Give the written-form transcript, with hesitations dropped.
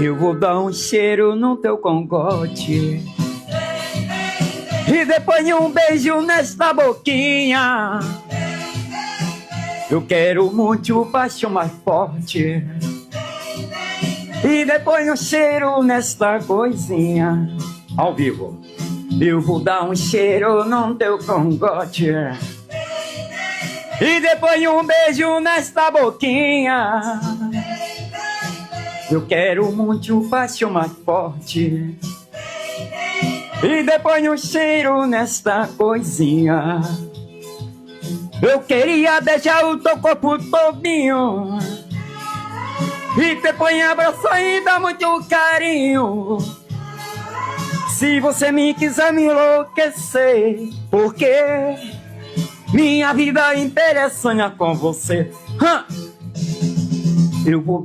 Eu vou dar um cheiro no teu cangote e depois um beijo nesta boquinha. Eu quero muito paixão mais forte e depois um cheiro nesta coisinha. Ao vivo. Eu vou dar um cheiro no teu cangote e depois um beijo nesta boquinha. Eu quero muito paixão mais forte e depois um cheiro nesta coisinha. Eu queria beijar o teu corpo todinho e depois abraçar e dar muito carinho. Se você me quiser me enlouquecer, porque minha vida inteira é sonhar com você. Eu vou